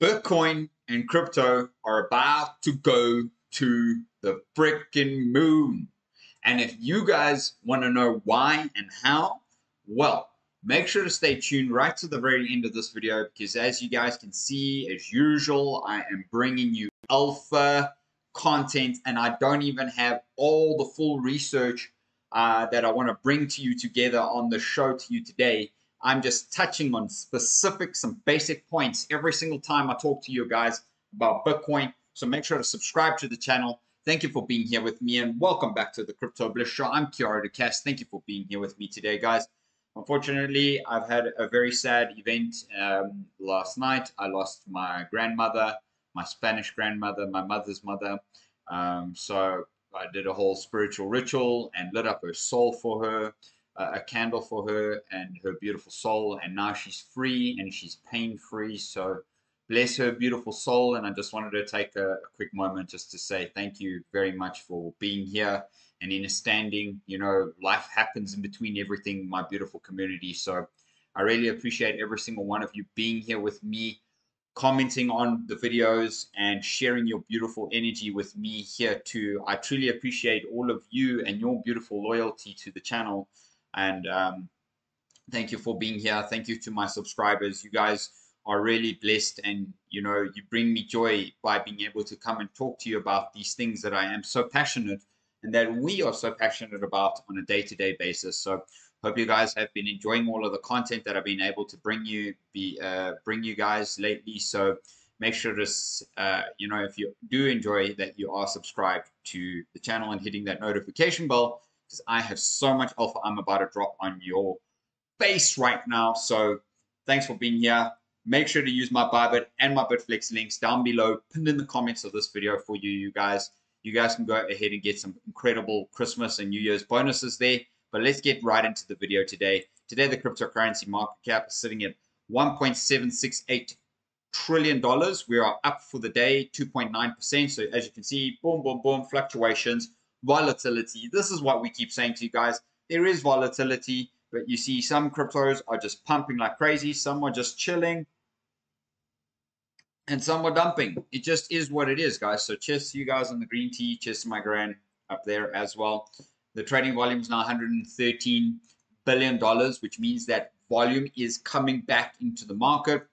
Bitcoin and crypto are about to go to the freaking moon. And if you guys want to know why and how, well, make sure to stay tuned right to the very end of this video because as you guys can see, as usual, I am bringing you alpha content and I don't even have all the full research that I want to bring to you together on the show to you today. I'm just touching on specific, some basic points every single time I talk to you guys about Bitcoin. So make sure to subscribe to the channel. Thank you for being here with me and welcome back to the Crypto Bliss Show. I'm Kiara DeCast. Thank you for being here with me today, guys. Unfortunately, I've had a very sad event last night. I lost my grandmother, my Spanish grandmother, my mother's mother. So I did a whole spiritual ritual and lit up her soul for her, a candle for her and her beautiful soul. And now she's free and she's pain free. So bless her beautiful soul. And I just wanted to take a quick moment just to say thank you very much for being here and in a standing. You know, life happens in between everything, my beautiful community. So I really appreciate every single one of you being here with me, commenting on the videos and sharing your beautiful energy with me here too. I truly appreciate all of you and your beautiful loyalty to the channel. And thank you for being here. Thank you to my subscribers. You guys are really blessed and you bring me joy by being able to come and talk to you about these things that I am so passionate and that we are so passionate about on a day-to-day basis. So hope you guys have been enjoying all of the content that I've been able to bring you guys lately. So make sure to if you do enjoy that, you are subscribed to the channel and hitting that notification bell because I have so much alpha I'm about to drop on your face right now. So thanks for being here. Make sure to use my Bybit and my Bitflex links down below, pinned in the comments of this video for you guys. You guys can go ahead and get some incredible Christmas and New Year's bonuses there. But let's get right into the video today. Today, the cryptocurrency market cap is sitting at $1.768 trillion. We are up for the day 2.9%. So as you can see, boom, boom, boom, fluctuations, volatility. This is what we keep saying to you guys. There is volatility, but you see some cryptos are just pumping like crazy. Some are just chilling and some are dumping. It just is what it is, guys. So cheers to you guys on the green tea. Cheers to my grand up there as well. The trading volume is now $113 billion, which means that volume is coming back into the market.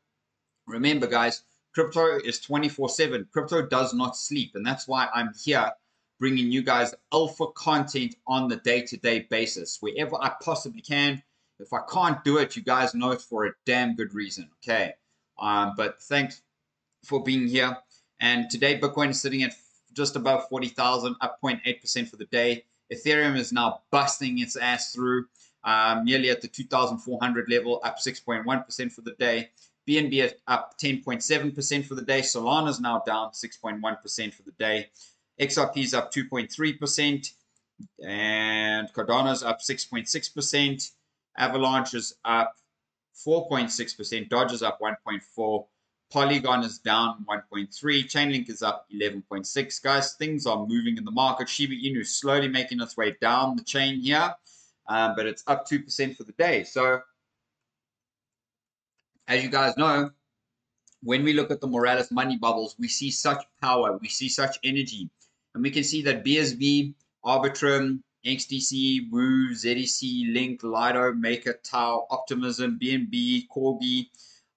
Remember, guys, crypto is 24/7. Crypto does not sleep. And that's why I'm here bringing you guys alpha content on the day-to-day basis, wherever I possibly can. If I can't do it, you guys know it's for a damn good reason, okay? But thanks for being here. And today, Bitcoin is sitting at just above 40,000, up 0.8% for the day. Ethereum is now busting its ass through, nearly at the 2,400 level, up 6.1% for the day. BNB is up 10.7% for the day. Solana is now down 6.1% for the day. XRP is up 2.3%, and Cardano is up 6.6%. Avalanche is up 4.6%. Dodge is up 1.4%. Polygon is down 1.3%. Chainlink is up 11.6%. Guys, things are moving in the market. Shiba Inu is slowly making its way down the chain here, but it's up 2% for the day. So, as you guys know, when we look at the Morales money bubbles, we see such power, we see such energy. And we can see that BSV, Arbitrum, XDC, Woo, ZDC, Link, Lido, Maker, Tau, Optimism, BNB, Corby,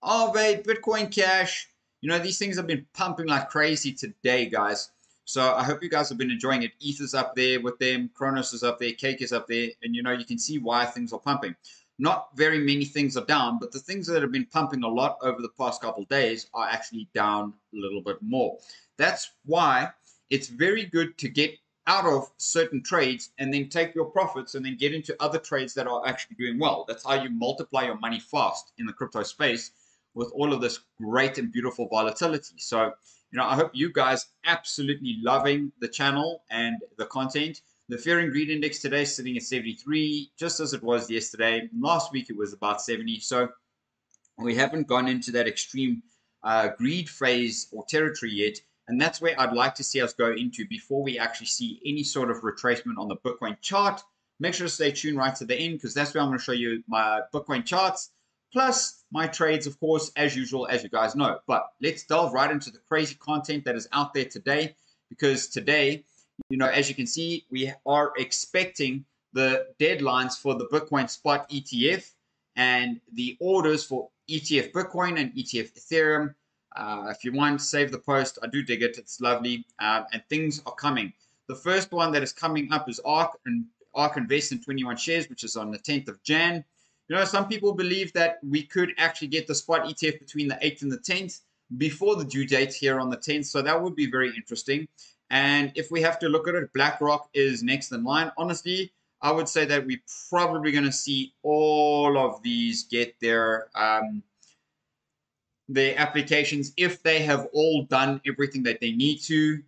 Aave, Bitcoin Cash. You know, these things have been pumping like crazy today, guys. So I hope you guys have been enjoying it. Ether's up there with them. Kronos is up there. Cake is up there. And, you can see why things are pumping. Not very many things are down, but the things that have been pumping a lot over the past couple of days are actually down a little bit more. That's why it's very good to get out of certain trades and then take your profits and then get into other trades that are actually doing well. That's how you multiply your money fast in the crypto space with all of this great and beautiful volatility. So, I hope you guys absolutely loving the channel and the content. The fear and greed index today is sitting at 73, just as it was yesterday. Last week it was about 70. So we haven't gone into that extreme greed phase or territory yet. And that's where I'd like to see us go into before we actually see any sort of retracement on the Bitcoin chart. Make sure to stay tuned right to the end because that's where I'm going to show you my Bitcoin charts, plus my trades, of course, as usual, as you guys know. But let's delve right into the crazy content that is out there today, because today, as you can see, we are expecting the deadlines for the Bitcoin spot ETF and the orders for ETF Bitcoin and ETF Ethereum. If you want, save the post. I do dig it. It's lovely. And things are coming. The first one that is coming up is ARK, and ARK invests in 21 shares, which is on the 10th of Jan. Some people believe that we could actually get the spot ETF between the 8th and the 10th before the due date here on the 10th. So that would be very interesting. And if we have to look at it, BlackRock is next in line. Honestly, I would say that we're probably going to see all of these get their applications. If they have all done everything that they need to,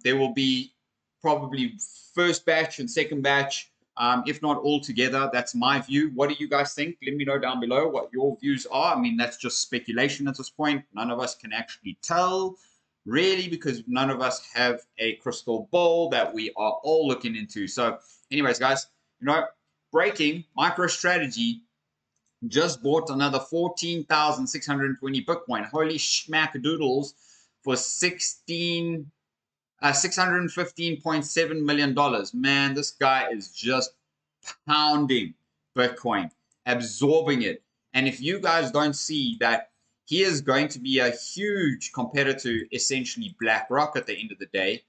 there will be probably first batch and second batch, if not all together. That's my view. What do you guys think? Let me know down below what your views are. I mean, that's just speculation at this point. None of us can actually tell, really, because none of us have a crystal ball that we are all looking into. So anyways, guys, breaking, MicroStrategy just bought another 14,620 Bitcoin. Holy schmackadoodles, for $615.7 million. Man, this guy is just pounding Bitcoin, absorbing it. And if you guys don't see that he is going to be a huge competitor to essentially BlackRock at the end of the day,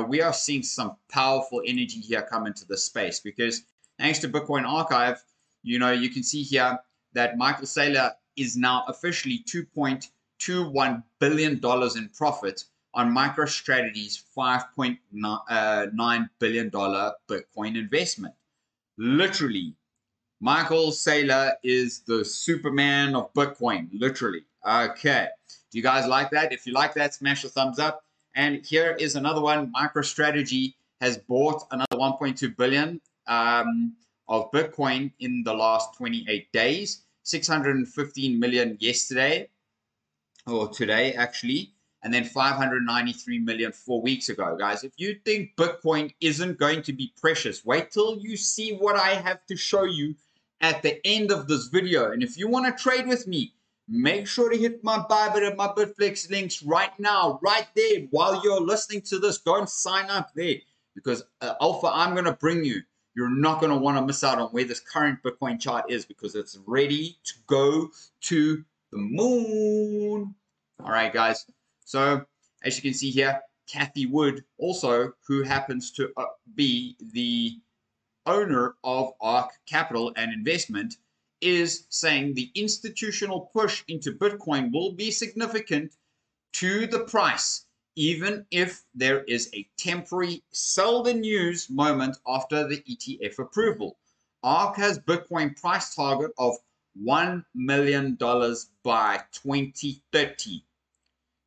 we are seeing some powerful energy here come into the space, because thanks to Bitcoin Archive, you can see here that Michael Saylor is now officially $2.21 billion in profit on MicroStrategy's $5.9 billion Bitcoin investment. Literally, Michael Saylor is the Superman of Bitcoin, literally. Okay, do you guys like that? If you like that, smash a thumbs up. And here is another one. MicroStrategy has bought another 1.2 billion of Bitcoin in the last 28 days. 615 million yesterday, or today actually, and then 593 million 4 weeks ago. Guys, if you think Bitcoin isn't going to be precious, wait till you see what I have to show you at the end of this video. And if you want to trade with me, make sure to hit my Bybit and my Bitflex links right now, right there. While you're listening to this, go and sign up there, because Alpha, I'm going to bring you. You're not going to want to miss out on where this current Bitcoin chart is, because it's ready to go to the moon. All right, guys. So as you can see here, Cathie Wood, also, who happens to be the owner of ARK Capital and Investment, is saying the institutional push into Bitcoin will be significant to the price, even if there is a temporary sell the news moment after the ETF approval. ARK has Bitcoin price target of $1 million by 2030.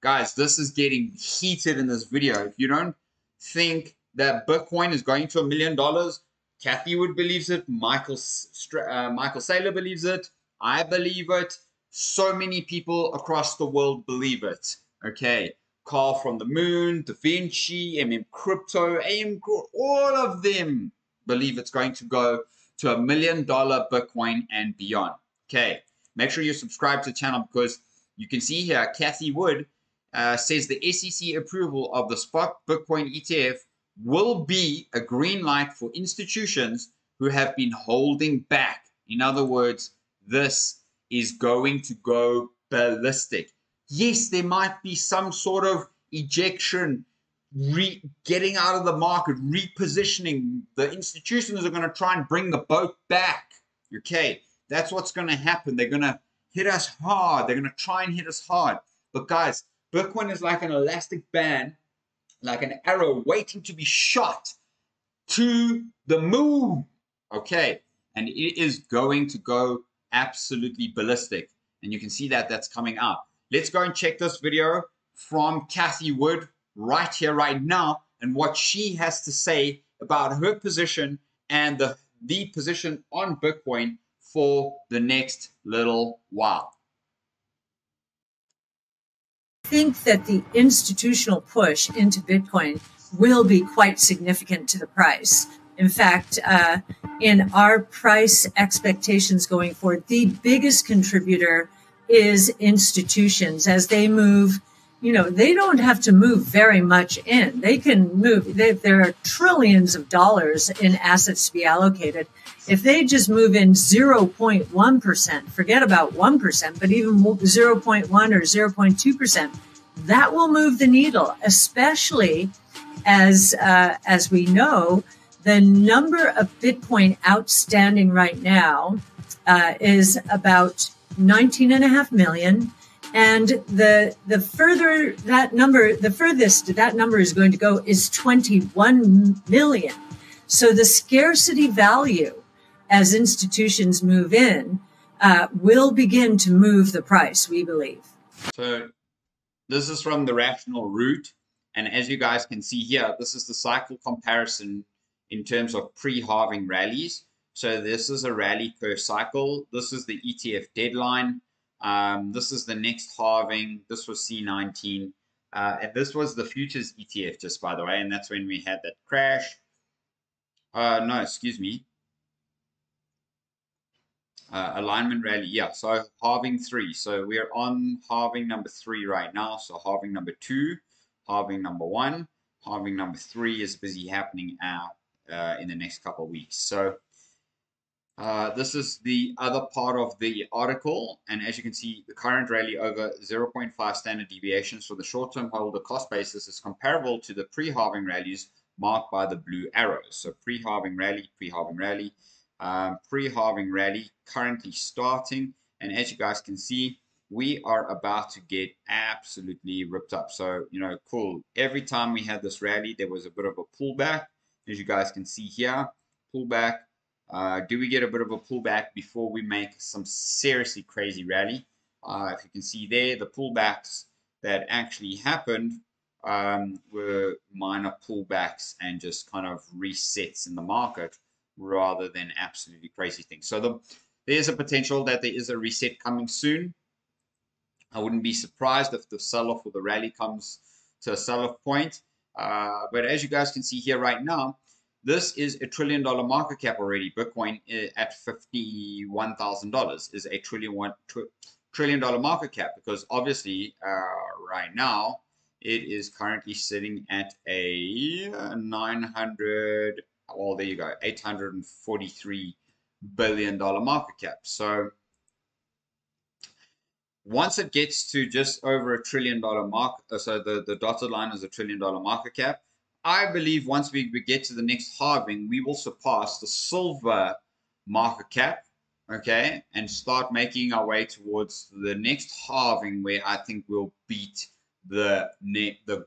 Guys, this is getting heated in this video. If you don't think that Bitcoin is going to $1 million, Cathie Wood believes it, Michael Saylor believes it, I believe it, so many people across the world believe it. Okay, Carl from the Moon, Da Vinci, Crypto, all of them believe it's going to go to $1 million Bitcoin and beyond. Okay, make sure you subscribe to the channel, because you can see here Cathie Wood says the SEC approval of the spot Bitcoin ETF will be a green light for institutions who have been holding back. In other words, this is going to go ballistic. Yes, there might be some sort of ejection, getting out of the market, repositioning. The institutions are going to try and bring the boat back. Okay, that's what's going to happen. They're going to hit us hard. They're going to try and hit us hard. But guys, Bitcoin is like an elastic band, like an arrow waiting to be shot to the moon. Okay, and it is going to go absolutely ballistic. And you can see that that's coming out. Let's go and check this video from Cathie Wood right here, right now, and what she has to say about her position and the position on Bitcoin for the next little while. I think that the institutional push into Bitcoin will be quite significant to the price. In fact, in our price expectations going forward, the biggest contributor is institutions as they move. You know, they don't have to move very much in. They can move. There are trillions of dollars in assets to be allocated. If they just move in 0.1%, forget about 1%, but even 0.1 or 0.2%, that will move the needle, especially as we know, the number of Bitcoin outstanding right now is about 19.5 million. And the further that number, the furthest that number is going to go is 21 million. So the scarcity value as institutions move in will begin to move the price, we believe. So this is from the rational root. And as you guys can see here, this is the cycle comparison in terms of pre-halving rallies. So this is a rally per cycle. This is the ETF deadline. This is the next halving. This was C19. And this was the futures ETF, just by the way. And that's when we had that crash. No, excuse me. Alignment rally. Yeah, so halving 3. So we're on halving number 3 right now. So halving number 2, halving number 1, halving number 3 is busy happening out in the next couple of weeks. So this is the other part of the article, and as you can see, the current rally over 0.5 standard deviations for the short-term holder cost basis is comparable to the pre-halving rallies marked by the blue arrows. So pre-halving rally, pre-halving rally currently starting, and as you guys can see, we are about to get absolutely ripped up. So, you know, cool. Every time we had this rally, there was a bit of a pullback, as you guys can see here, pullback. Do we get a bit of a pullback before we make some seriously crazy rally? If you can see there, the pullbacks that actually happened were minor pullbacks and just kind of resets in the market rather than absolutely crazy things. So there's a potential that there is a reset coming soon. I wouldn't be surprised if the sell-off or the rally comes to a sell-off point. But as you guys can see here right now, this is a $1 trillion market cap already. Bitcoin at $51,000 is a trillion dollar market cap, because obviously right now it is currently sitting at a 900, well, there you go, $843 billion market cap. So once it gets to just over $1 trillion market, so the dotted line is a $1 trillion market cap, I believe once we get to the next halving, we will surpass the silver market cap, okay, and start making our way towards the next halving, where I think we'll beat the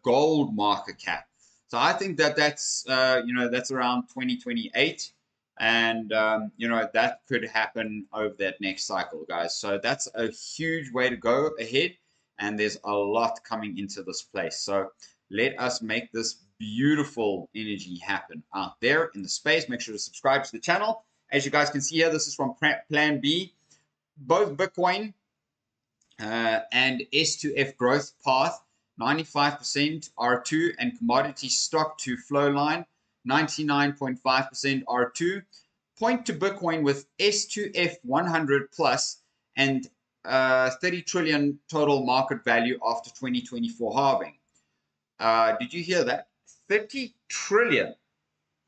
gold market cap. So I think that's you know, that's around 2028, and you know, that could happen over that next cycle, guys. So that's a huge way to go ahead, and there's a lot coming into this place. So let us make this beautiful energy happen out there in the space. Make sure to subscribe to the channel. As you guys can see here, this is from Plan B. Both Bitcoin and S2F growth path, 95% R2, and commodity stock to flow line, 99.5% R2, point to Bitcoin with S2F 100 plus and 30 trillion total market value after 2024 halving. Did you hear that? 30 trillion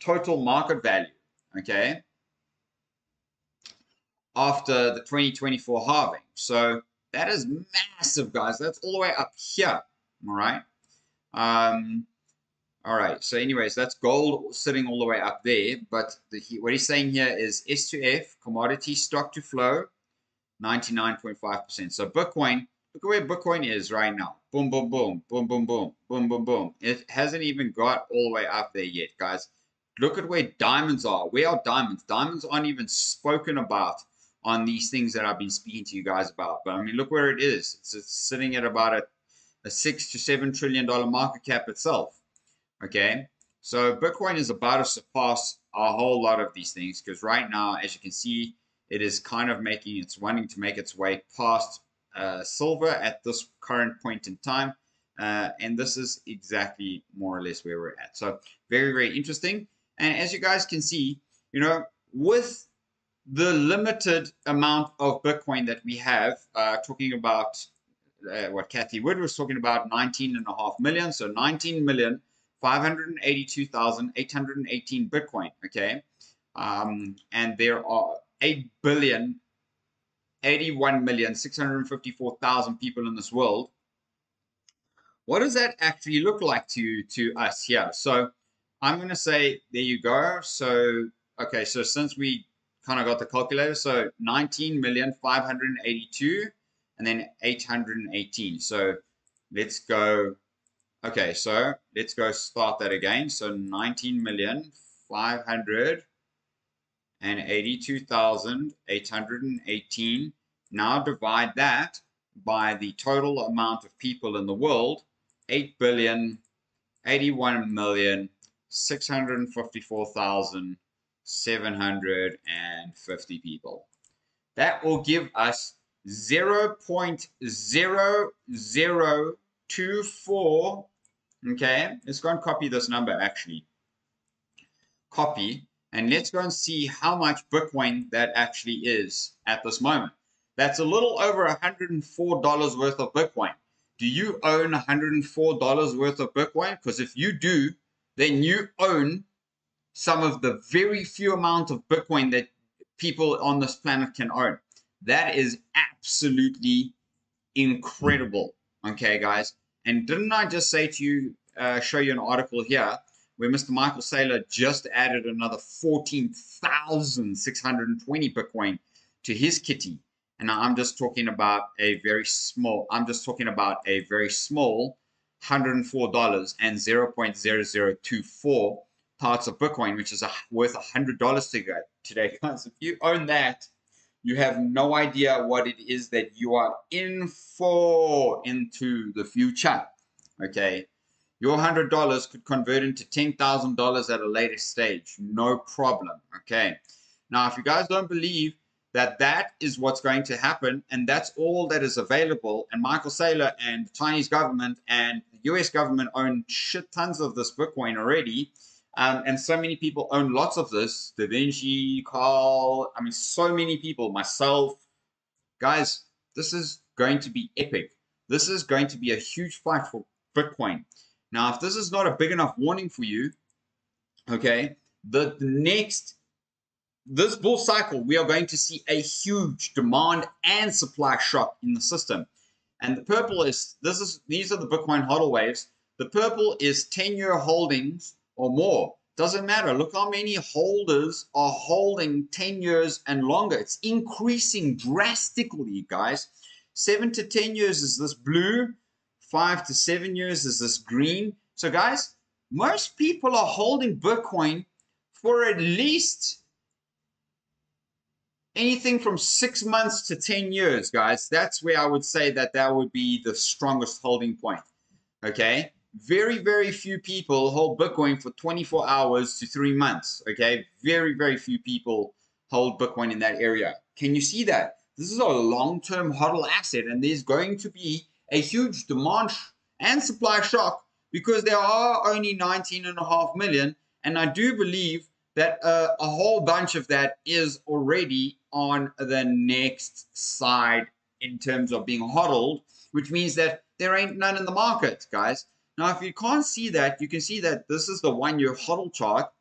total market value, okay, after the 2024 halving. So that is massive, guys. That's all the way up here, all right? All right, so anyways, that's gold sitting all the way up there, but what he's saying here is S2F, commodity stock to flow, 99.5%. So Bitcoin, look at where Bitcoin is right now. Boom, boom, boom, boom, boom, boom, boom, boom, boom. It hasn't even got all the way up there yet, guys. Look at where diamonds are. Where are diamonds? Diamonds aren't even spoken about on these things that I've been speaking to you guys about. But I mean, look where it is. It's sitting at about a $6 to $7 trillion market cap itself. Okay, so Bitcoin is about to surpass a whole lot of these things, because right now, as you can see, it is kind of wanting to make its way past silver at this current point in time, and this is exactly more or less where we're at. So very, very interesting. And as you guys can see, you know, with the limited amount of Bitcoin that we have, talking about what Kathy Wood was talking about, 19.5 million. So 19,582,818 Bitcoin. Okay. And there are 8,081,654,000 people in this world. What does that actually look like to us here? So I'm going to say, there you go. So, okay, so since we kind of got the calculator, so 19,582 and then 818. So let's go. Okay, so let's go start that again. So 19,582,818. Now divide that by the total amount of people in the world, 8,081,654,750 people. That will give us 0.0024. Okay, let's go and copy this number actually. Copy, and let's go and see how much Bitcoin that actually is at this moment. That's a little over $104 worth of Bitcoin. Do you own $104 worth of Bitcoin? Because if you do, then you own some of the very few amount of Bitcoin that people on this planet can own. That is absolutely incredible. Okay, guys. And didn't I just say to you, show you an article here where Mr. Michael Saylor just added another 14,620 Bitcoin to his kitty. And now I'm just talking about a very small, $104 and 0.0024 parts of Bitcoin, which is worth $100 today. Guys, if you own that, you have no idea what it is that you are in for into the future. Okay. Your $100 could convert into $10,000 at a later stage. No problem. Okay. Now, if you guys don't believe that that is what's going to happen, and that's all that is available, and Michael Saylor and the Chinese government and the US government own shit tons of this Bitcoin already, and so many people own lots of this. Da Vinci, Carl, I mean, so many people, myself. Guys, this is going to be epic. This is going to be a huge fight for Bitcoin. Now, if this is not a big enough warning for you, okay, this bull cycle, we are going to see a huge demand and supply shock in the system. And the purple is, these are the Bitcoin hodl waves. The purple is 10-year holdings or more. Doesn't matter. Look how many holders are holding 10 years and longer. It's increasing drastically, guys. 7 to 10 years is this blue. 5 to 7 years is this green. So, guys, most people are holding Bitcoin for at least anything from 6 months to 10 years, guys. That's where I would say that would be the strongest holding point. Okay? Very, very few people hold Bitcoin for 24 hours to 3 months. Okay? Very, very few people hold Bitcoin in that area. Can you see that? This is a long-term hodl asset, and there's going to be a huge demand and supply shock because there are only 19.5 million, and I do believe that a whole bunch of that is already on the next side in terms of being hodled, which means that there ain't none in the market, guys. Now, if you can't see that, you can see that this is the 1-year hodl chart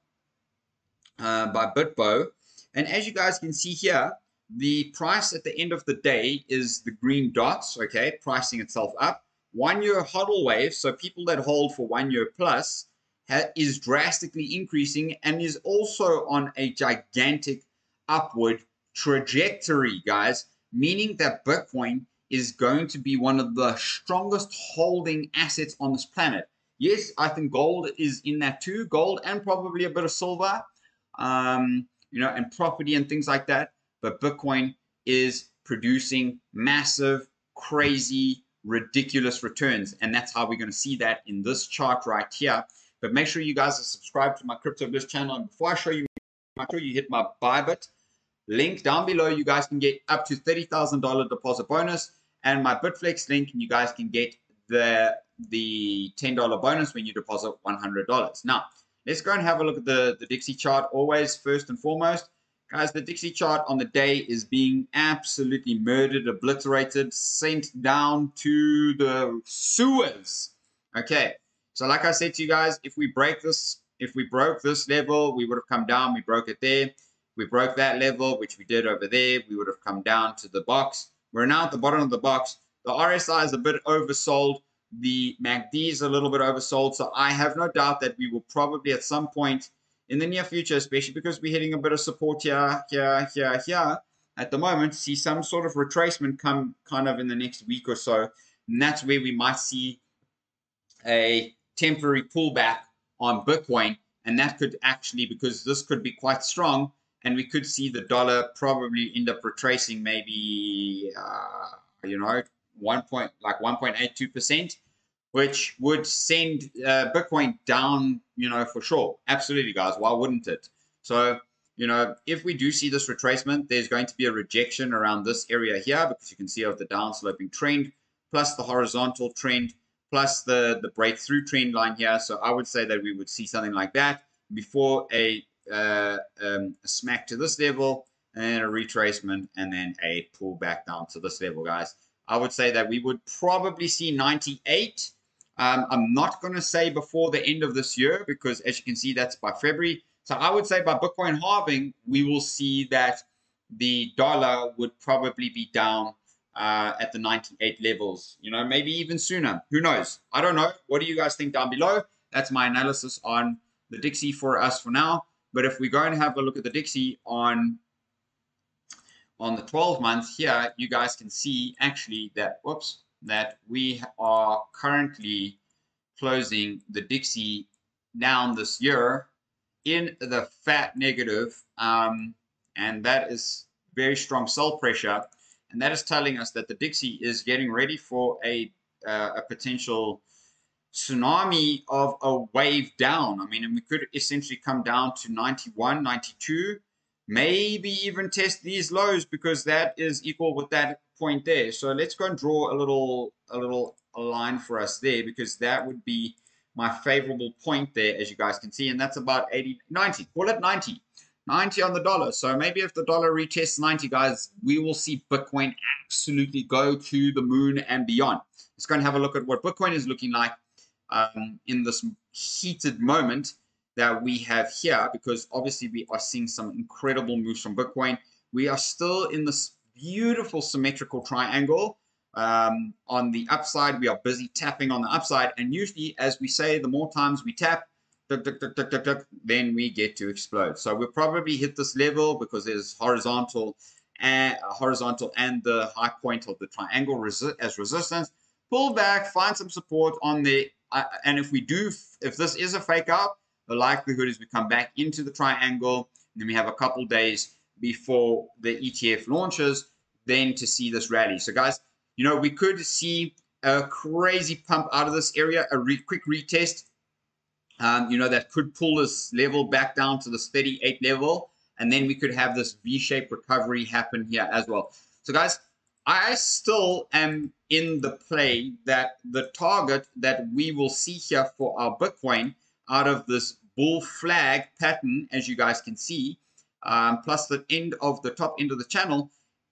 by BitBo, and as you guys can see here, the price at the end of the day is the green dots, okay, pricing itself up. 1-year hodl wave, so people that hold for 1 year plus, is drastically increasing and is also on a gigantic upward trajectory, guys, meaning that Bitcoin is going to be one of the strongest holding assets on this planet. Yes, I think gold is in that too, gold and probably a bit of silver, and property and things like that. But Bitcoin is producing massive, crazy, ridiculous returns. And that's how we're going to see that in this chart right here. But make sure you guys are subscribed to my Crypto Bliss channel. And before I show you, make sure you hit my Bybit link down below. You guys can get up to $30,000 deposit bonus. And my Bitflex link, and you guys can get the $10 bonus when you deposit $100. Now, let's go and have a look at the Dixie chart. Always first and foremost, guys, the Dixie chart on the day is being absolutely murdered, obliterated, sent down to the sewers. Okay, so like I said to you guys, if we broke this level, we would have come down. We broke it there. We broke that level, which we did over there. We would have come down to the box. We're now at the bottom of the box. The RSI is a bit oversold. The MACD is a little bit oversold. So I have no doubt that we will probably at some point in the near future, especially because we're hitting a bit of support here, at the moment, see some sort of retracement come kind of in the next week or so. And that's where we might see a temporary pullback on Bitcoin. And that could actually, because this could be quite strong, and we could see the dollar probably end up retracing maybe, 1.82%, which would send Bitcoin down, for sure. Absolutely, guys. Why wouldn't it? So, if we do see this retracement, there's going to be a rejection around this area here, because you can see of the down sloping trend, plus the horizontal trend, plus the breakthrough trend line here. So I would say that we would see something like that before a smack to this level, and a retracement, and then a pullback down to this level, guys. I would say that we would probably see 98. I'm not going to say before the end of this year, because as you can see, that's by February. So I would say by Bitcoin halving, we will see that the dollar would probably be down at the 98 levels, maybe even sooner. Who knows? I don't know. What do you guys think down below? That's my analysis on the Dixie for us for now. But if we go and have a look at the Dixie on the 12 month here, you guys can see actually that, that we are currently closing the Dixie down this year in the fat negative. And that is very strong sell pressure. And that is telling us that the Dixie is getting ready for a potential tsunami of a wave down. I mean, and we could essentially come down to 91, 92, maybe even test these lows, because that is equal with that point there. So let's go and draw a little line for us there, because that would be my favorable point there, as you guys can see, and that's about 80, 90, call it 90 on the dollar. So maybe if the dollar retests 90, guys, we will see Bitcoin absolutely go to the moon and beyond. Let's go and have a look at what Bitcoin is looking like in this heated moment that we have here, because obviously we are seeing some incredible moves from Bitcoin. We are still in this beautiful symmetrical triangle. On the upside, we are busy tapping on the upside, and usually, as we say, the more times we tap, then we get to explode. So we'll probably hit this level because there's horizontal and the high point of the triangle as resistance. Pull back, find some support on the and if this is a fake out, the likelihood is we come back into the triangle, and then we have a couple days before the ETF launches, then to see this rally. So guys, we could see a crazy pump out of this area, a quick retest, that could pull this level back down to this 38 level, and then we could have this V-shaped recovery happen here as well. So guys, I still am in the play that the target that we will see here for our Bitcoin out of this bull flag pattern, as you guys can see, plus the top end of the channel,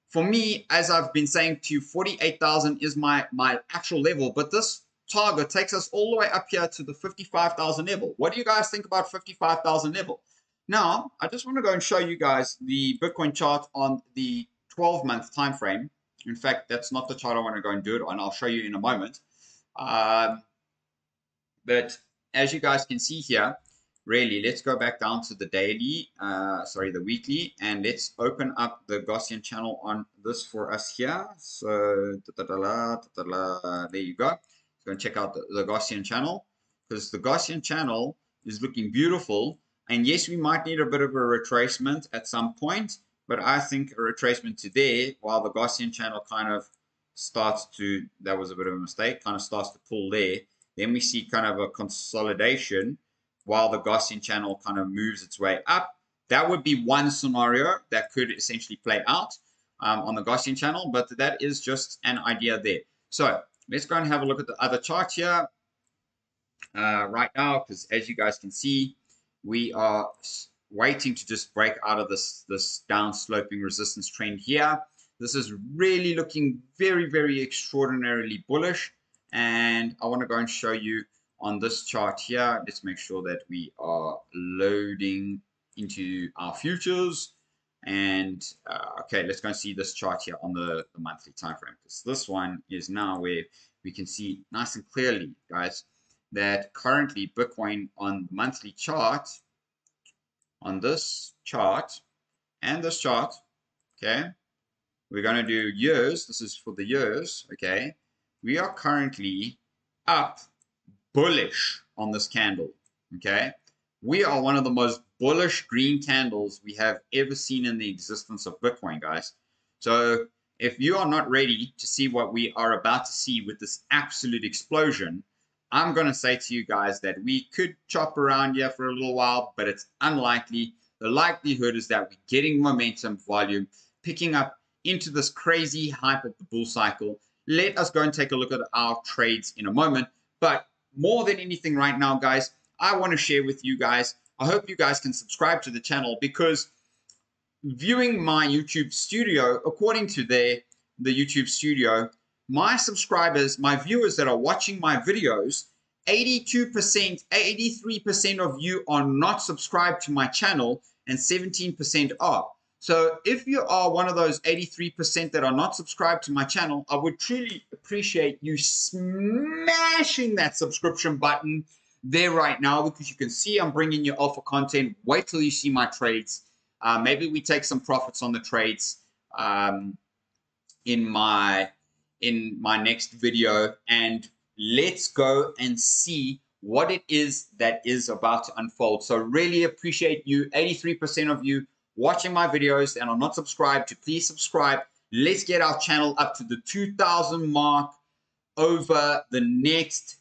for me, as I've been saying to you, 48,000 is my actual level, but this target takes us all the way up here to the 55,000 level. What do you guys think about 55,000 level? Now, I just want to go and show you guys the Bitcoin chart on the 12-month time frame. In fact, that's not the chart I want to go and do it on. I'll show you in a moment. But as you guys can see here, really, let's go back down to the daily, the weekly, and let's open up the Gaussian channel on this for us here. So, there you go. Let's go and check out the Gaussian channel, because the Gaussian channel is looking beautiful. And yes, we might need a bit of a retracement at some point, but I think a retracement to there, while the Gaussian channel kind of starts to, that was a bit of a mistake, kind of starts to pull there. Then we see kind of a consolidation while the Gaussian channel kind of moves its way up. That would be one scenario that could essentially play out on the Gaussian channel, but that is just an idea there. So let's go and have a look at the other chart here right now, because as you guys can see, we are waiting to just break out of this down sloping resistance trend here. This is really looking very, very extraordinarily bullish. And I want to go and show you on this chart here. Let's make sure that we are loading into our futures. And okay, let's go and see this chart here on the monthly time frame. This one is now where we can see nice and clearly, guys, that currently Bitcoin on the monthly chart, on this chart and this chart, okay, we're going to do years. This is for the years, okay. We are currently up bullish on this candle, okay. We are one of the most bullish green candles we have ever seen in the existence of Bitcoin, guys. So if you are not ready to see what we are about to see with this absolute explosion, I'm going to say to you guys that we could chop around here for a little while, but it's unlikely. The likelihood is that we're getting momentum, volume, picking up into this crazy hype of the bull cycle. Let us go and take a look at our trades in a moment. But more than anything right now, guys, I want to share with you guys. I hope you guys can subscribe to the channel, because viewing my YouTube studio, according to the YouTube studio, my subscribers, my viewers that are watching my videos, 82%, 83% of you are not subscribed to my channel and 17% are. So if you are one of those 83% that are not subscribed to my channel, I would truly appreciate you smashing that subscription button there right now, because you can see I'm bringing you alpha content. Wait till you see my trades. Maybe we take some profits on the trades in my next video, and let's go and see what it is that is about to unfold. So really appreciate you, 83% of you watching my videos and are not subscribed, to please subscribe. Let's get our channel up to the 2,000 mark over the next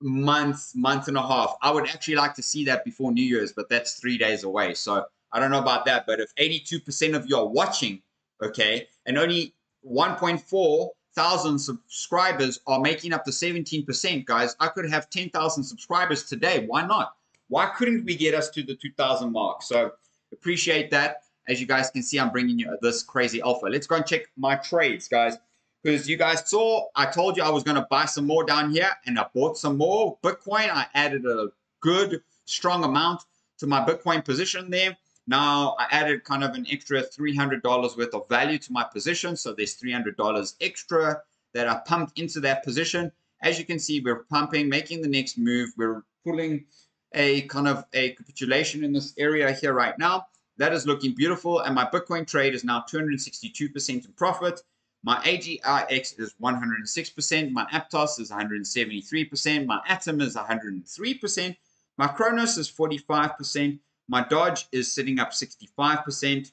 month and a half. I would actually like to see that before New Year's, but that's 3 days away. So I don't know about that, but if 82% of you are watching, okay, and only 1.4 thousand subscribers are making up the 17%, guys, I could have 10,000 subscribers today. Why not? Why couldn't we get us to the 2,000 mark? So appreciate that. As you guys can see, I'm bringing you this crazy alpha. Let's go and check my trades, guys, because you guys saw, I told you I was going to buy some more down here, and I bought some more Bitcoin. I added a good, strong amount to my Bitcoin position there. Now, I added kind of an extra $300 worth of value to my position. So there's $300 extra that I pumped into that position. As you can see, we're pumping, making the next move. We're pulling a kind of a capitulation in this area here right now. That is looking beautiful. And my Bitcoin trade is now 262% in profit. My AGIX is 106%. My Aptos is 173%. My Atom is 103%. My Kronos is 45%. My Dodge is sitting up 65%.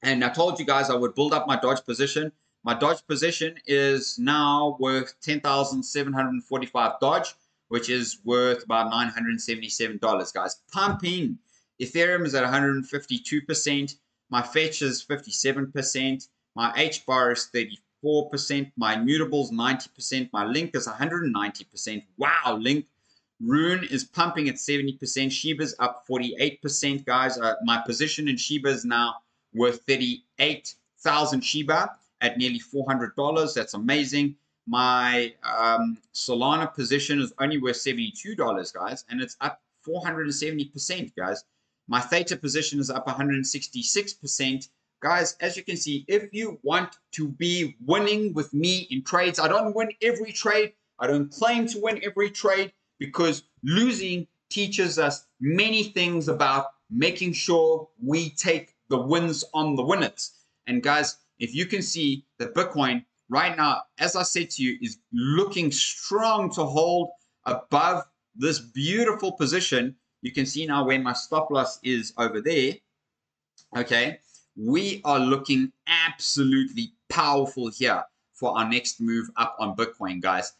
And I told you guys I would build up my Dodge position. My Dodge position is now worth 10,745 Dodge, which is worth about $977, guys. Pumping. Ethereum is at 152%. My Fetch is 57%. My HBAR is 34%. My Immutables 90%. My Link is 190%. Wow, Link. Rune is pumping at 70%. Shiba's up 48%, guys. My position in Shiba is now worth 38,000 Shiba at nearly $400. That's amazing. My Solana position is only worth $72, guys, and it's up 470%, guys. My Theta position is up 166%. Guys, as you can see, if you want to be winning with me in trades, I don't win every trade. I don't claim to win every trade, because losing teaches us many things about making sure we take the wins on the winners. And guys, if you can see that Bitcoin right now, as I said to you, is looking strong to hold above this beautiful position. You can see now where my stop loss is over there. Okay, we are looking absolutely powerful here for our next move up on Bitcoin, guys.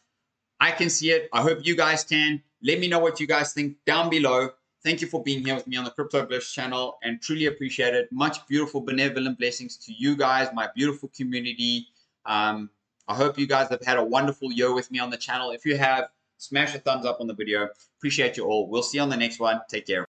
I can see it. I hope you guys can. Let me know what you guys think down below. Thank you for being here with me on the Crypto Bliss channel, and truly appreciate it. Much beautiful benevolent blessings to you guys, my beautiful community. I hope you guys have had a wonderful year with me on the channel. If you have, smash a thumbs up on the video. Appreciate you all. We'll see you on the next one. Take care.